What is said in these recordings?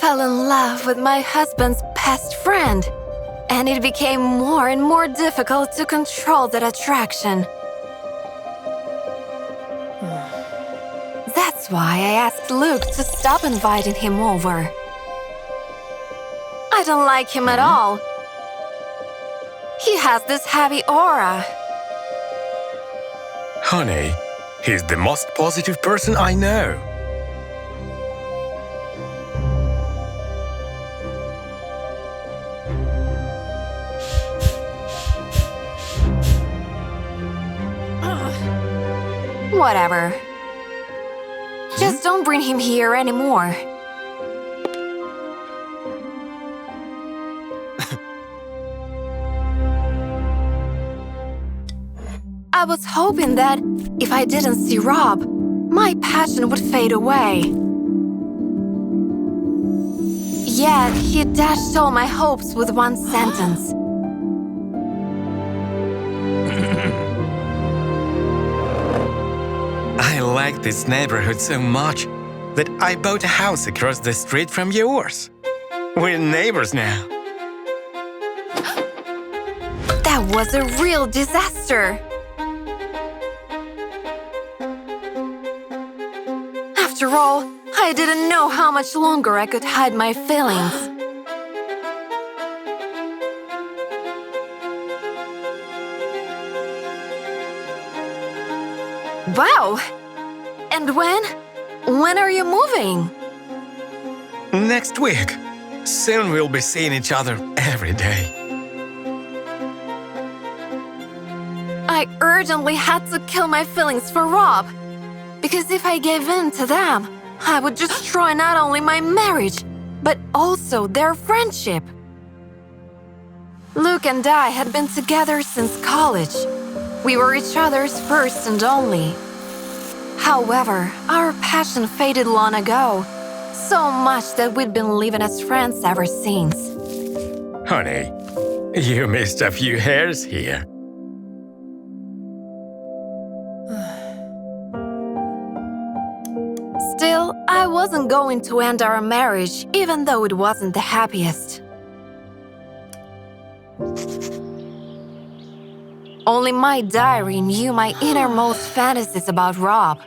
fell in love with my husband's best friend, and it became more and more difficult to control that attraction. That's why I asked Luke to stop inviting him over. I don't like him at all. He has this heavy aura. Honey, he's the most positive person I know. Whatever. Just don't bring him here anymore. I was hoping that if I didn't see Rob, my passion would fade away. Yet he dashed all my hopes with one sentence. I like this neighborhood so much that I bought a house across the street from yours. We're neighbors now. That was a real disaster. After all, I didn't know how much longer I could hide my feelings. Wow! And when? When are you moving? Next week. Soon we'll be seeing each other every day. I urgently had to kill my feelings for Rob. Because if I gave in to them, I would destroy not only my marriage, but also their friendship. Luke and I had been together since college. We were each other's first and only. However, our passion faded long ago, so much that we'd been living as friends ever since. Honey, you missed a few hairs here. Still, I wasn't going to end our marriage, even though it wasn't the happiest. Only my diary knew my innermost fantasies about Rob.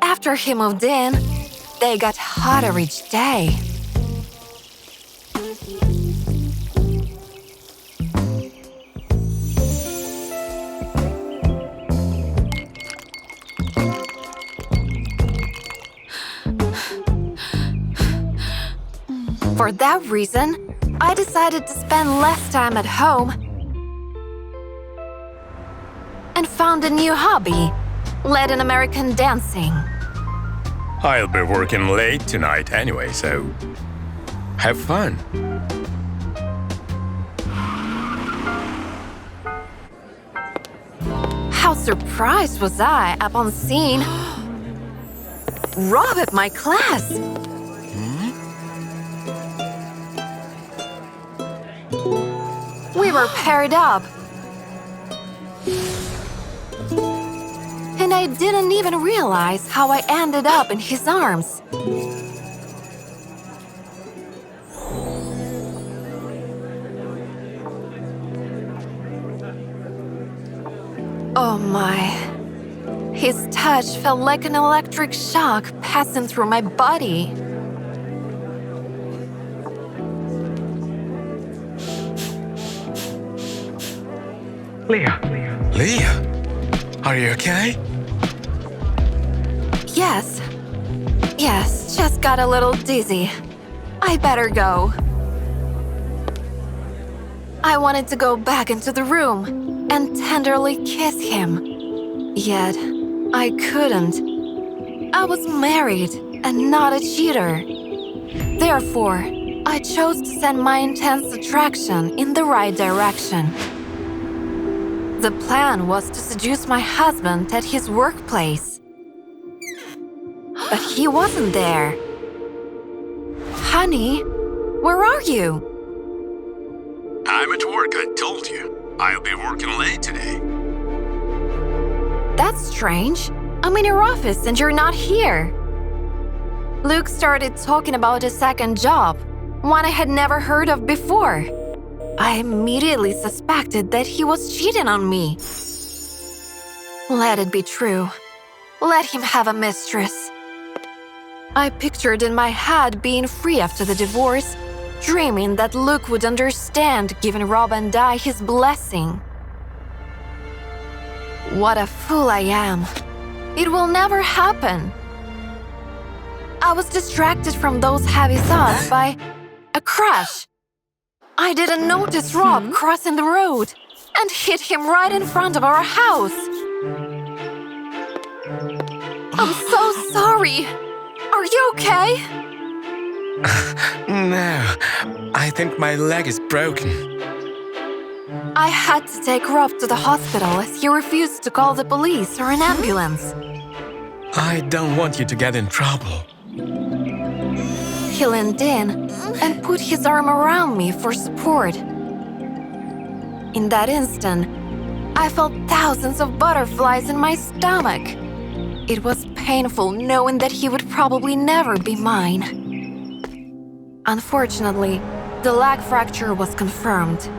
After he moved in, they got hotter each day. For that reason, I decided to spend less time at home and found a new hobby, Latin American dancing. I'll be working late tonight anyway, so have fun. How surprised was I upon seeing Rob at my class. We were paired up. And I didn't even realize how I ended up in his arms. Oh my. His touch felt like an electric shock passing through my body. Leah? Are you okay? Yes, just got a little dizzy. I better go. I wanted to go back into the room and tenderly kiss him. Yet, I couldn't. I was married and not a cheater. Therefore, I chose to send my intense attraction in the right direction. The plan was to seduce my husband at his workplace. But he wasn't there. Honey, where are you? I'm at work, I told you. I'll be working late today. That's strange. I'm in your office and you're not here. Luke started talking about a second job, one I had never heard of before. I immediately suspected that he was cheating on me. Let it be true. Let him have a mistress. I pictured in my head being free after the divorce, dreaming that Luke would understand, giving Rob and I his blessing. What a fool I am. It will never happen. I was distracted from those heavy thoughts by a crash. I didn't notice Rob crossing the road and hit him right in front of our house. I'm so sorry. Are you okay? No, I think my leg is broken. I had to take Rob to the hospital as he refused to call the police or an ambulance. I don't want you to get in trouble. He leaned in and put his arm around me for support. In that instant, I felt thousands of butterflies in my stomach. It was painful knowing that he would probably never be mine. Unfortunately, the leg fracture was confirmed.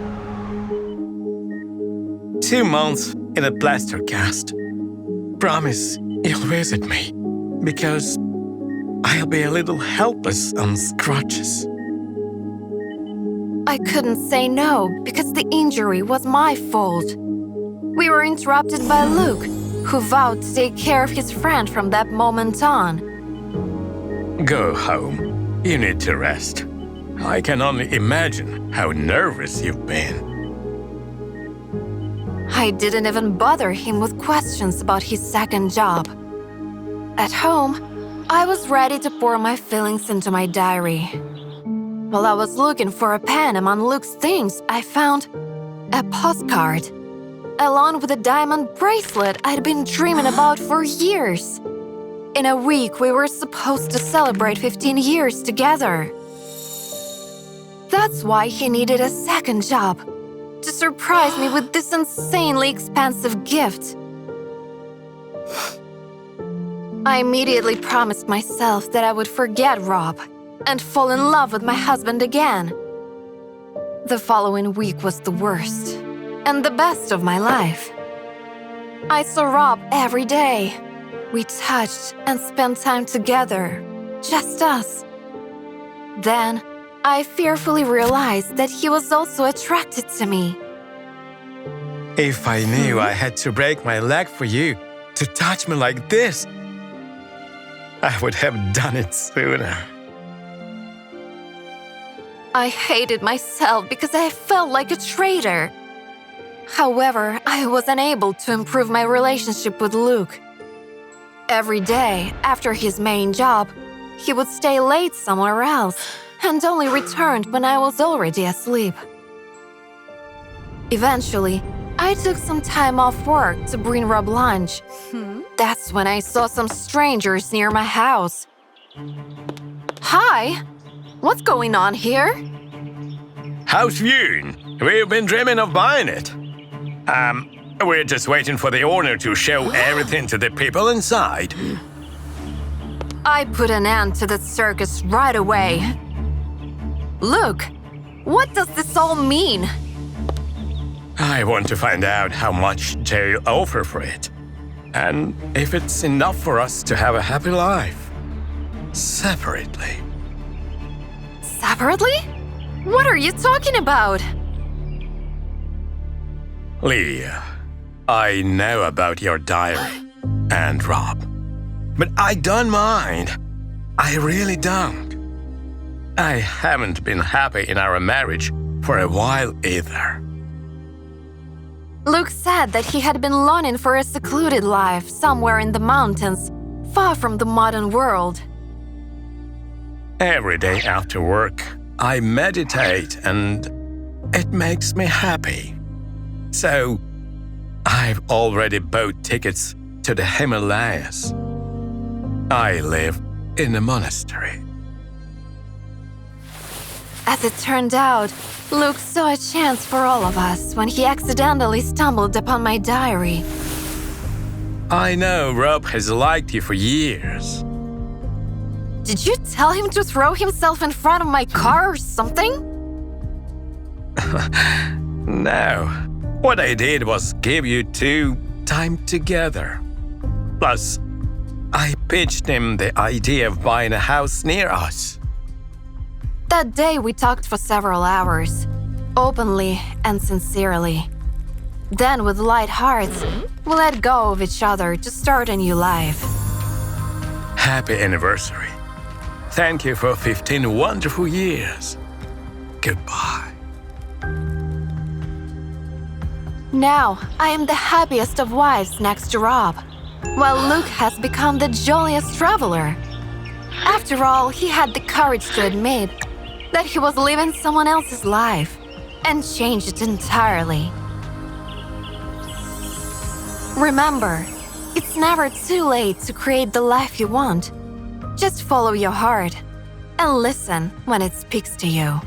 2 months in a plaster cast. Promise you'll visit me, because I'll be a little helpless on scratches. I couldn't say no because the injury was my fault. We were interrupted by Luke, who vowed to take care of his friend from that moment on. Go home. You need to rest. I can only imagine how nervous you've been. I didn't even bother him with questions about his second job. At home, I was ready to pour my feelings into my diary. While I was looking for a pen among Luke's things, I found a postcard, along with a diamond bracelet I'd been dreaming about for years. In a week, we were supposed to celebrate 15 years together. That's why he needed a second job, to surprise me with this insanely expensive gift. I immediately promised myself that I would forget Rob and fall in love with my husband again. The following week was the worst and the best of my life. I saw Rob every day. We touched and spent time together, just us. Then, I fearfully realized that he was also attracted to me. If I knew I had to break my leg for you to touch me like this, I would have done it sooner. I hated myself because I felt like a traitor. However, I was unable to improve my relationship with Luke. Every day, after his main job, he would stay late somewhere else and only returned when I was already asleep. Eventually, I took some time off work to bring Rob lunch. That's when I saw some strangers near my house. Hi! What's going on here? House viewing. We've been dreaming of buying it. We're just waiting for the owner to show everything to the people inside. I put an end to the circus right away. Look, what does this all mean? I want to find out how much they'll offer for it, and if it's enough for us to have a happy life. Separately. Separately? What are you talking about? Lydia, I know about your diary and Rob, but I don't mind. I really don't. I haven't been happy in our marriage for a while either. Luke said that he had been longing for a secluded life somewhere in the mountains, far from the modern world. Every day after work, I meditate and it makes me happy. So, I've already bought tickets to the Himalayas. I live in a monastery. As it turned out, Luke saw a chance for all of us when he accidentally stumbled upon my diary. I know Rob has liked you for years. Did you tell him to throw himself in front of my car or something? No. What I did was give you two time together. Plus, I pitched him the idea of buying a house near us. That day we talked for several hours, openly and sincerely. Then, with light hearts, we let go of each other to start a new life. Happy anniversary. Thank you for 15 wonderful years. Goodbye. Now, I am the happiest of wives next to Rob, while Luke has become the jolliest traveler. After all, he had the courage to admit that he was living someone else's life and changed it entirely. Remember, it's never too late to create the life you want. Just follow your heart and listen when it speaks to you.